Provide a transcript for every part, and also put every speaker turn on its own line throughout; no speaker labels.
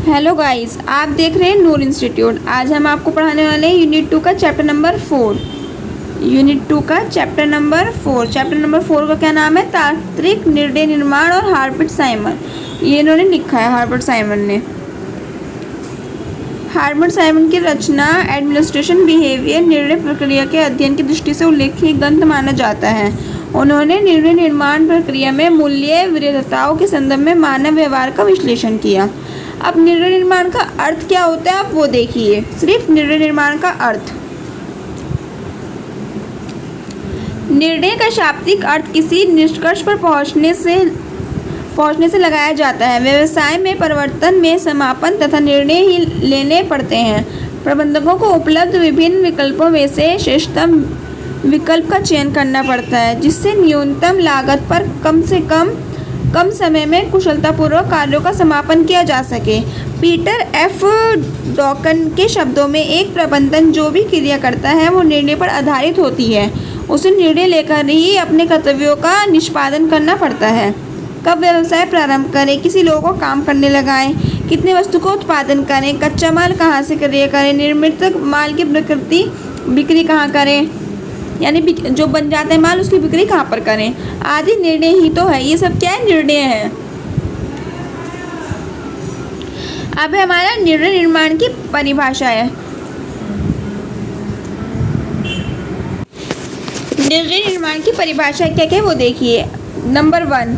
Hello guys, आप देख रहे हैं नूर इंस्टीट्यूट। आज हम आपको पढ़ाने वाले हैं यूनिट 2 का चैप्टर नंबर 4। यूनिट 2 का चैप्टर नंबर 4 का क्या नाम है? तार्किक निर्णय निर्माण। और हर्बर्ट साइमन, ये इन्होंने लिखा है, हर्बर्ट साइमन ने। हर्बर्ट साइमन की रचना एडमिनिस्ट्रेशन बिहेवियर, निर्णय प्रक्रिया के अध्ययन की दृष्टि से उल्लेखनीय ग्रंथ माना जाता है। उन्होंने निर्णय निर्माण प्रक्रिया में मूल्य विविधताओं के संदर्भ में मानव व्यवहार का विश्लेषण किया। अब निर्णय निर्माण का अर्थ क्या होता है, आप वो देखिए। सिर्फ निर्णय निर्माण का अर्थ, निर्णय का शाब्दिक अर्थ किसी निष्कर्ष पर पहुंचने से लगाया जाता है। व्यवसाय में परिवर्तन में समापन तथा निर्णय ही लेने पड़ते हैं। प्रबंधकों को उपलब्ध विभिन्न विकल्पों में से श्रेष्ठतम विकल्प का चयन करना पड़ता है, जिससे न्यूनतम लागत पर कम समय में कुशलतापूर्वक कार्यों का समापन किया जा सके। पीटर एफ डॉकन के शब्दों में, एक प्रबंधन जो भी क्रिया करता है वो निर्णय पर आधारित होती है। उसे निर्णय लेकर ही अपने कर्तव्यों का निष्पादन करना पड़ता है। कब व्यवसाय प्रारंभ करें, किसी लोगों को काम करने लगाएं, कितने वस्तु को उत्पादन करें, कच्चा माल कहाँ से क्रय करें, निर्मित माल की बिक्री कहाँ करें, यानी जो बन जाता है माल उसकी बिक्री कहाँ पर करें, आदि निर्णय ही तो है। ये सब क्या है? निर्णय है। अब हमारा निर्णय निर्माण की परिभाषा है। निर्णय निर्माण की परिभाषा क्या क्या वो देखिए। Number 1,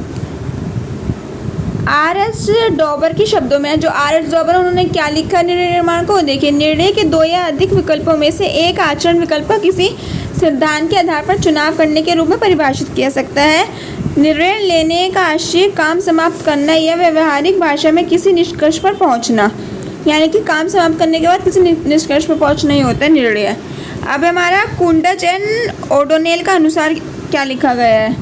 RS. डॉबर के शब्दों में, जो आर.एस. डॉबर उन्होंने क्या लिखा निर्णय निर्माण को देखिए। निर्णय के 2 या अधिक विकल्पों में से एक आचरण विकल्प का किसी सिद्धांत के आधार पर चुनाव करने के रूप में परिभाषित किया सकता है। निर्णय लेने का आशय काम समाप्त करना या व्यवहारिक भाषा में किसी निष्कर्ष पर पहुंचना, यानी कि काम समाप्त करने के बाद किसी निष्कर्ष पर पहुंचना ही होता है निर्णय। अब हमारा कुंडच एंड ओडोनेल का अनुसार क्या लिखा गया है।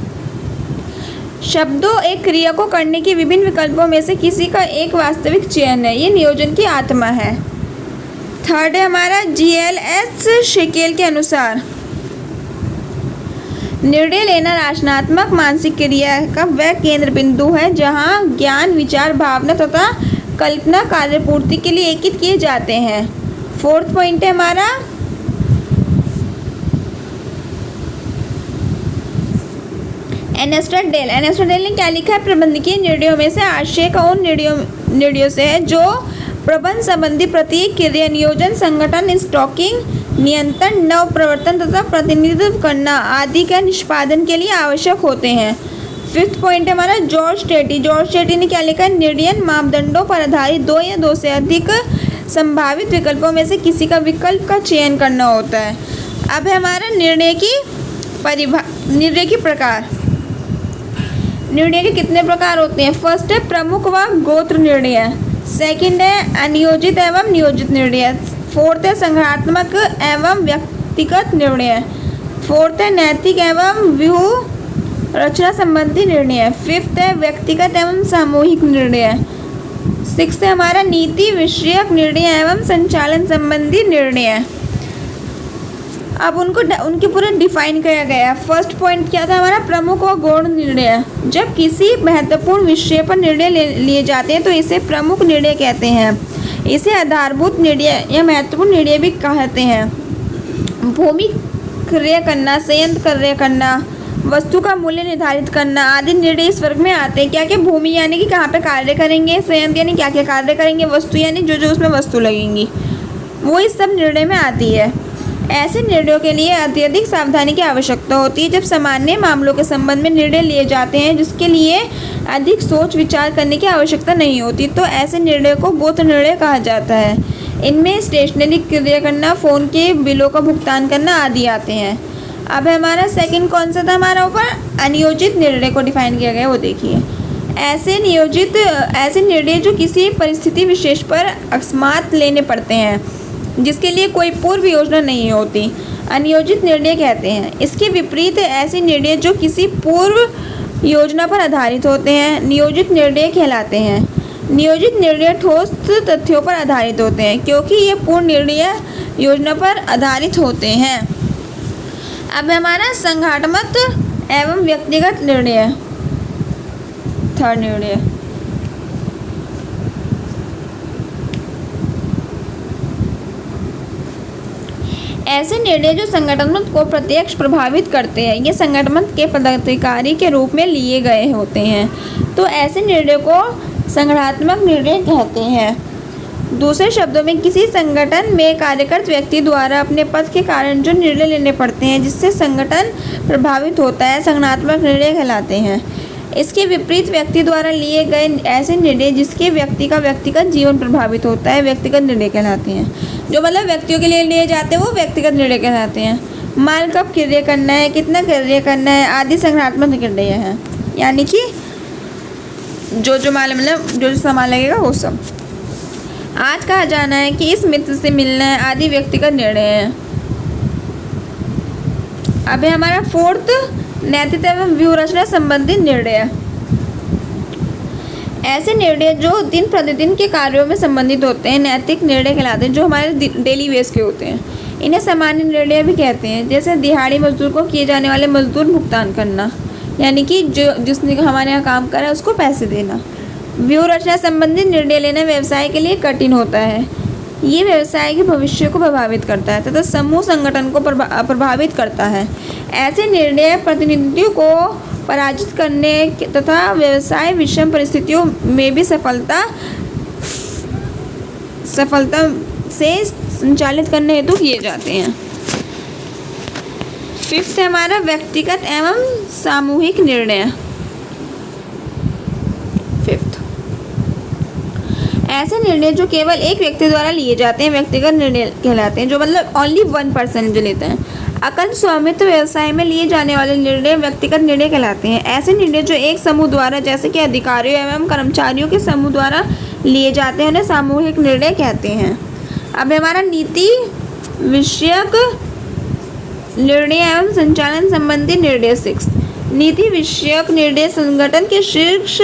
शब्दों एक क्रिया को करने के विभिन्न विकल्पों में से किसी का एक वास्तविक चयन है, ये नियोजन की आत्मा है। थर्ड है हमारा जी.एल.एस. शेकेल के अनुसार, निर्णय लेना रचनात्मक मानसिक क्रिया का वह केंद्र बिंदु है जहां ज्ञान, विचार, भावना तथा कल्पना कार्यपूर्ति के लिए एकीकृत किए जाते हैं। फोर्थ पॉइंट है हमारा एनेस्टरडेल ने क्या लिखा है? प्रबंधकीय निर्णयों में से आशय का उन निर्णयों से है जो प्रबंध संबंधी प्रत्येक क्रिया, नियोजन, संगठन, स्टॉकिंग, नियंत्रण, नव प्रवर्तन तथा प्रतिनिधित्व करना आदि का निष्पादन के लिए आवश्यक होते हैं। फिफ्थ पॉइंट है हमारा जॉर्ज टेटी ने क्या लिखा है? निर्णय मापदंडों पर आधारित 2 या 2 से अधिक संभावित विकल्पों में से किसी का विकल्प का चयन करना होता है। अब है हमारा निर्णय की प्रकार। निर्णय के कितने प्रकार होते हैं? फर्स्ट है प्रमुख व गोत्र निर्णय। सेकंड है अनियोजित एवं नियोजित निर्णय। फोर्थ है संगठनात्मक एवं व्यक्तिगत निर्णय। फोर्थ है नैतिक एवं व्यूह रचना संबंधी निर्णय। फिफ्थ है व्यक्तिगत एवं सामूहिक निर्णय। सिक्स्थ है हमारा नीति विषयक निर्णय एवं संचालन संबंधी निर्णय। अब उनके पूरे डिफाइन किया गया। फर्स्ट पॉइंट क्या था हमारा? प्रमुख और गौण निर्णय। जब किसी महत्वपूर्ण विषय पर निर्णय लिए जाते हैं तो इसे प्रमुख निर्णय कहते हैं। इसे आधारभूत निर्णय या महत्वपूर्ण निर्णय भी कहते हैं। भूमि क्रय करना, संयंत्र क्रय करना, वस्तु का मूल्य निर्धारित करना आदि निर्णय इस वर्ग में आते हैं। क्या क्या? भूमि यानी कि कहाँ पे कार्य करेंगे, संयंत्र यानी क्या क्या कार्य करेंगे, वस्तु यानी जो जो उसमें वस्तु लगेंगी, वो इस सब निर्णय में आती है। ऐसे निर्णयों के लिए अत्यधिक सावधानी की आवश्यकता होती है। जब सामान्य मामलों के संबंध में निर्णय लिए जाते हैं जिसके लिए अधिक सोच विचार करने की आवश्यकता नहीं होती, तो ऐसे निर्णय को गोत्र निर्णय कहा जाता है। इनमें स्टेशनरी क्रिया करना, फ़ोन के बिलों का भुगतान करना आदि आते हैं। अब हमारा सेकंड कौन सा था हमारा ऊपर? अनियोजित निर्णय को डिफाइन किया गया, वो देखिए। ऐसे निर्णय जो किसी परिस्थिति विशेष पर अकस्मात लेने पड़ते हैं, जिसके लिए कोई पूर्व योजना नहीं होती, अनियोजित निर्णय कहते हैं। इसके विपरीत ऐसे निर्णय जो किसी पूर्व योजना पर आधारित होते हैं, नियोजित निर्णय कहलाते हैं। नियोजित निर्णय ठोस तथ्यों पर आधारित होते हैं क्योंकि ये पूर्ण निर्णय योजना पर आधारित होते हैं। अब हमारा संगठनात्मक एवं व्यक्तिगत निर्णय, थर्ड निर्णय। ऐसे निर्णय जो संगठन को प्रत्यक्ष प्रभावित करते हैं ये संगठन के पदाधिकारी के रूप में लिए गए होते हैं, तो ऐसे निर्णय को संगठनात्मक निर्णय कहते हैं। दूसरे शब्दों में किसी संगठन में कार्यरत व्यक्ति द्वारा अपने पद के कारण जो निर्णय लेने पड़ते हैं जिससे संगठन प्रभावित होता है संगठनात्मक निर्णय कहलाते हैं। इसके विपरीत व्यक्ति द्वारा लिए गए ऐसे निर्णय जिसके व्यक्ति का व्यक्तिगत जीवन प्रभावित होता है व्यक्तिगत निर्णय कहलाते हैं। जो मतलब व्यक्तियों के लिए लिए जाते हैं वो व्यक्तिगत निर्णय कहलाते हैं। माल कब क्रय करना है, कितना क्रय करना है आदि संगठनात्मक निर्णय हैं, यानी कि जो माल मतलब जो सामान लगेगा वो सब। आज कहा जाना है कि इस मित्र से मिलना है आदि व्यक्तिगत निर्णय है। अब है हमारा फोर्थ नैतिकता एवं व्यूह रचना संबंधी निर्णय। ऐसे निर्णय जो दिन प्रतिदिन के कार्यों में संबंधित होते हैं नैतिक निर्णय कहलाते हैं, जो हमारे डेली बेस के होते हैं। इन्हें सामान्य निर्णय भी कहते हैं, जैसे दिहाड़ी मजदूर को किए जाने वाले मजदूर भुगतान करना, यानी कि जो जिसने हमारे यहाँ काम करा है उसको पैसे देना। व्यूह रचना संबंधित निर्णय लेना व्यवसाय के लिए कठिन होता है। ये व्यवसाय के भविष्य को प्रभावित करता है तथा समूह संगठन को प्रभावित करता है। ऐसे निर्णय प्रतिनिधियों को पराजित करने तथा व्यवसाय विषम परिस्थितियों में भी सफलता से संचालित करने हेतु किए जाते हैं। फिफ्थ है हमारा व्यक्तिगत एवं सामूहिक निर्णय। फिफ्थ, ऐसे निर्णय जो केवल एक व्यक्ति द्वारा लिए जाते हैं व्यक्तिगत निर्णय कहलाते हैं, जो मतलब ओनली वन पर्सन जो लेते हैं। अकल स्वामित्व व्यवसाय में लिए जाने वाले निर्णय व्यक्तिगत निर्णय कहलाते हैं। ऐसे निर्णय जो एक समूह द्वारा जैसे कि अधिकारियों एवं कर्मचारियों के समूह द्वारा लिए जाते हैं उन्हें सामूहिक निर्णय कहते हैं। अब हमारा नीति विषयक निर्णय एवं संचालन संबंधी निर्णय। 6 नीति विषयक निर्णय संगठन के शीर्ष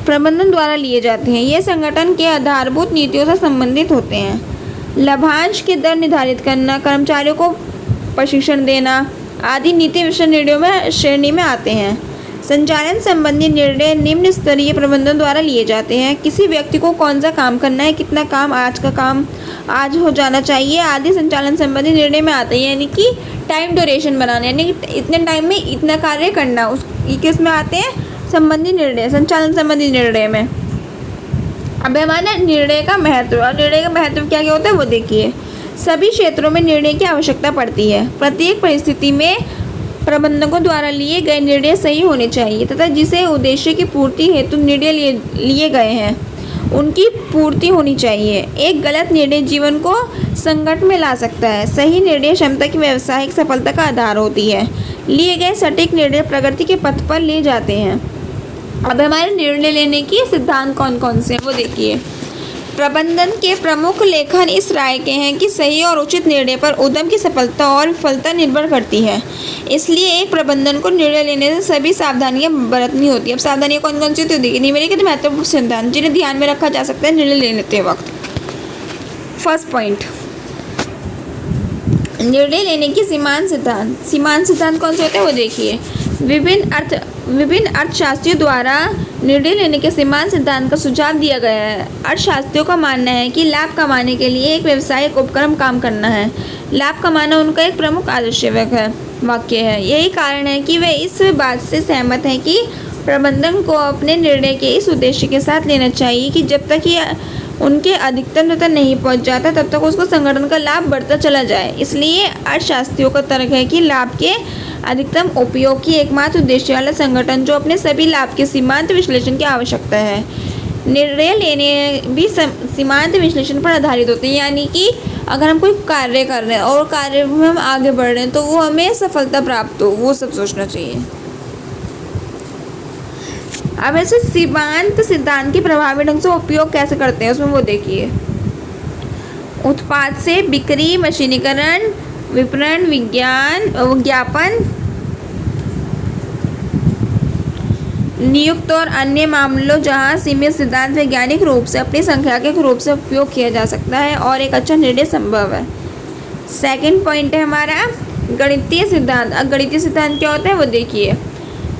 प्रबंधन द्वारा लिए जाते हैं। ये संगठन के आधारभूत नीतियों से संबंधित होते हैं। लाभांश की दर निर्धारित करना, कर्मचारियों को प्रशिक्षण देना आदि नीति विषय निर्णयों में श्रेणी में आते हैं। संचालन संबंधी निर्णय निम्न स्तरीय प्रबंधन द्वारा लिए जाते हैं। किसी व्यक्ति को कौन सा काम करना है, कितना काम आज का काम आज हो जाना चाहिए आदि संचालन संबंधी निर्णय में आते हैं, यानी कि टाइम ड्यूरेशन बनाना, यानी कि इतने टाइम में इतना कार्य करना, उस किस में आते हैं संबंधी निर्णय, संचालन संबंधी निर्णय में। अब हमारा निर्णय का महत्व, और निर्णय का महत्व क्या क्या होता है वो देखिए। सभी क्षेत्रों में निर्णय की आवश्यकता पड़ती है। प्रत्येक परिस्थिति में प्रबंधकों द्वारा लिए गए निर्णय सही होने चाहिए तथा जिसे उद्देश्य की पूर्ति हेतु निर्णय लिए गए हैं उनकी पूर्ति होनी चाहिए। एक गलत निर्णय जीवन को संकट में ला सकता है। सही निर्णय क्षमता की व्यावसायिक सफलता का आधार होती है। लिए गए सटीक निर्णय प्रगति के पथ पर ले जाते हैं। अब हमारे निर्णय लेने के सिद्धांत कौन कौन से हैं वो देखिए। प्रबंधन के प्रमुख लेखन इस राय के हैं कि सही और उचित निर्णय पर उद्यम की सफलता और विफलता निर्भर करती है। इसलिए एक प्रबंधन को निर्णय लेने से सभी सावधानियां बरतनी होती है। अब सावधानियां कौन कौन सी होती है निम्नलिखित महत्वपूर्ण सिद्धांत जिन्हें ध्यान में रखा जा सकता है निर्णय लेते वक्त। फर्स्ट पॉइंट, निर्णय लेने की सीमांत सिद्धांत। सीमांत सिद्धांत कौन से होते हैं वो देखिए। विभिन्न अर्थशास्त्रियों द्वारा निर्णय लेने के सीमांत सिद्धांत का सुझाव दिया गया है। अर्थशास्त्रियों का मानना है कि लाभ कमाने के लिए एक व्यावसायिक उपक्रम काम करना है। लाभ कमाना उनका एक प्रमुख आदर्श वाक्य है। यही कारण है कि वे इस बात से सहमत हैं कि प्रबंधन को अपने निर्णय के इस उद्देश्य के साथ लेना चाहिए कि जब तक ये उनके अधिकतम तक नहीं पहुंच जाता तब तक उसको संगठन का लाभ बढ़ता चला जाए। इसलिए अर्थशास्त्रियों का तर्क है कि लाभ के अधिकतम उपयोग की एकमात्र उद्देश्य वाला संगठन जो अपने सभी लाभ के सीमांत विश्लेषण की आवश्यकता है। निर्णय लेने भी सीमांत विश्लेषण पर आधारित होते हैं, यानी कि अगर हम कोई कार्य कर रहे हैं और कार्य में हम आगे बढ़ रहे हैं तो वो हमें सफलता प्राप्त हो, वो सब सोचना चाहिए। अब ऐसे सीमांत सिद्धांत के प्रभावी ढंग से उपयोग कैसे करते हैं उसमें वो देखिए। उत्पाद से बिक्री, मशीनीकरण, विपणन, विज्ञापन, नियुक्त और अन्य मामलों जहां सीमित सिद्धांत वैज्ञानिक रूप से अपनी सांख्यिकीय रूप से उपयोग किया जा सकता है और एक अच्छा निर्णय संभव है। सेकंड पॉइंट है हमारा गणितीय सिद्धांत। अब गणितीय सिद्धांत क्या होता है वो देखिए।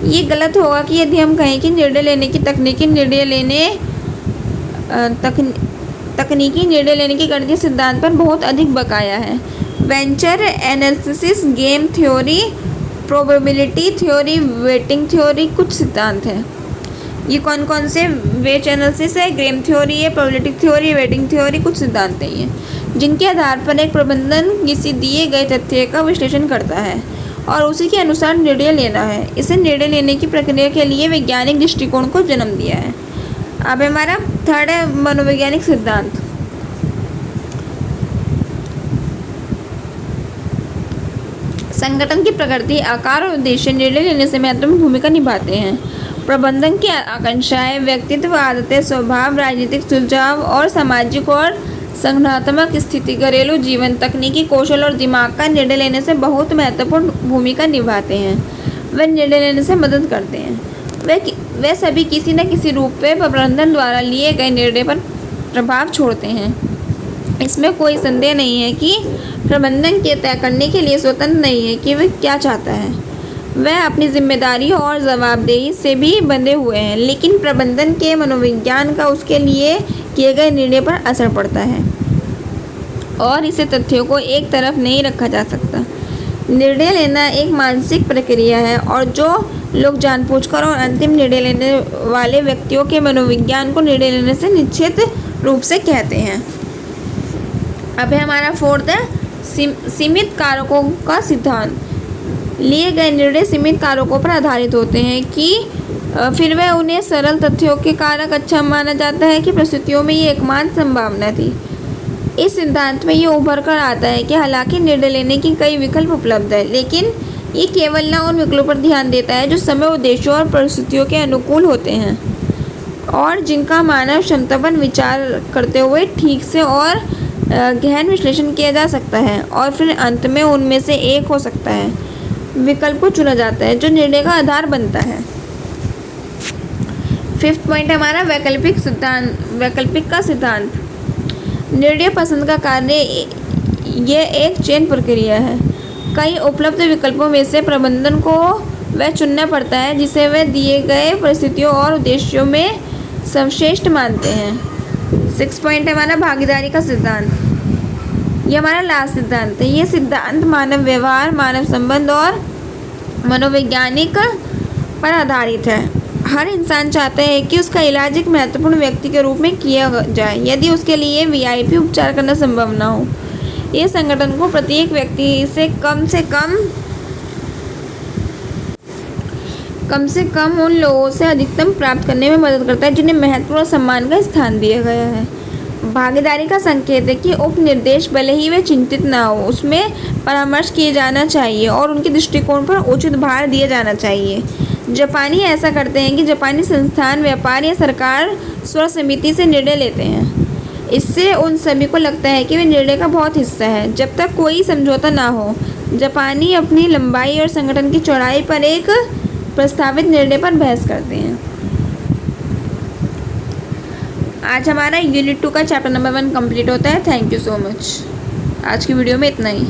ये गलत होगा कि यदि हम कहें कि निर्णय लेने की तकनीकी निर्णय लेने की गणितीय सिद्धांत पर बहुत अधिक बकाया है। Venture analysis, game theory, probability theory, waiting theory कुछ सिद्धांत हैं। ये कौन कौन से? वेज एनालिसिस है, गेम थ्योरी है, प्रोबेबिलिटी थ्योरी, वेटिंग थ्योरी कुछ सिद्धांत हैं ये, जिनके आधार पर एक प्रबंधन किसी दिए गए तथ्य का विश्लेषण करता है और उसी के अनुसार निर्णय लेना है। इसे निर्णय लेने की प्रक्रिया के लिए वैज्ञानिक दृष्टिकोण को जन्म दिया है। अब हमारा थर्ड है मनोवैज्ञानिक सिद्धांत। संगठन की प्रकृति, आकार और उद्देश्य निर्णय लेने से महत्वपूर्ण भूमिका निभाते हैं। प्रबंधन की आकांक्षाएं, व्यक्तित्व, आदतें, स्वभाव, राजनीतिक सुझाव और सामाजिक और संगठनात्मक स्थिति, घरेलू जीवन, तकनीकी कौशल और दिमाग का निर्णय लेने से बहुत महत्वपूर्ण भूमिका निभाते हैं। वे निर्णय लेने से मदद करते हैं। वे सभी किसी न किसी रूप में प्रबंधन द्वारा लिए गए निर्णय पर प्रभाव छोड़ते हैं। इसमें कोई संदेह नहीं है कि प्रबंधन के तय करने के लिए स्वतंत्र नहीं है कि वह क्या चाहता है। वह अपनी जिम्मेदारियों और जवाबदेही से भी बंधे हुए हैं, लेकिन प्रबंधन के मनोविज्ञान का उसके लिए किए गए निर्णय पर असर पड़ता है और इसे तथ्यों को एक तरफ नहीं रखा जा सकता। निर्णय लेना एक मानसिक प्रक्रिया है और जो लोग जानबूझकर और अंतिम निर्णय लेने वाले व्यक्तियों के मनोविज्ञान को निर्णय लेने से निश्चित रूप से कहते हैं। अब है हमारा फोर्थ है सीमित कारकों का सिद्धांत। लिए गए निर्णय सीमित कारकों पर आधारित होते हैं कि फिर वह उन्हें सरल तथ्यों के कारक अच्छा माना जाता है कि परिस्थितियों में ये एकमात्र संभावना थी। इस सिद्धांत में ये उभर कर आता है कि हालांकि निर्णय लेने की कई विकल्प उपलब्ध है, लेकिन ये केवल न उन विकल्पों पर ध्यान देता है जो समय, उद्देश्यों और परिस्थितियों के अनुकूल होते हैं और जिनका मानव क्षमता पर विचार करते हुए ठीक से और गहन विश्लेषण किया जा सकता है और फिर अंत में उनमें से एक हो सकता है विकल्प को चुना जाता है जो निर्णय का आधार बनता है। फिफ्थ पॉइंट हमारा वैकल्पिक का सिद्धांत। निर्णय पसंद का कार्य ये एक चेन प्रक्रिया है। कई उपलब्ध विकल्पों में से प्रबंधन को वह चुनना पड़ता है जिसे वह दिए गए परिस्थितियों और उद्देश्यों में सर्वश्रेष्ठ मानते हैं। 6 पॉइंट है हमारा भागीदारी का सिद्धांत। ये हमारा लास्ट सिद्धांत है। ये सिद्धांत मानव व्यवहार, मानव संबंध और मनोवैज्ञानिक पर आधारित है। हर इंसान चाहता है कि उसका इलाज एक महत्वपूर्ण व्यक्ति के रूप में किया जाए यदि उसके लिए वीआईपी उपचार करना संभव ना हो। ये संगठन को प्रत्येक व्यक्ति से कम से कम उन लोगों से अधिकतम प्राप्त करने में मदद करता है जिन्हें महत्व और सम्मान का स्थान दिया गया है। भागीदारी का संकेत है कि उपनिर्देश भले ही वे चिंतित ना हो, उसमें परामर्श किए जाना चाहिए और उनके दृष्टिकोण पर उचित भार दिया जाना चाहिए। जापानी ऐसा करते हैं कि जापानी संस्थान, व्यापार या सरकार सर्वसम्मति से निर्णय लेते हैं। इससे उन सभी को लगता है कि वे निर्णय का बहुत हिस्सा है। जब तक कोई समझौता ना हो, जापानी अपनी लंबाई और संगठन की चौड़ाई पर एक प्रस्तावित निर्णय पर बहस करते हैं। आज हमारा यूनिट 2 का चैप्टर नंबर 1 कंप्लीट होता है। Thank you so much. आज की वीडियो में इतना ही।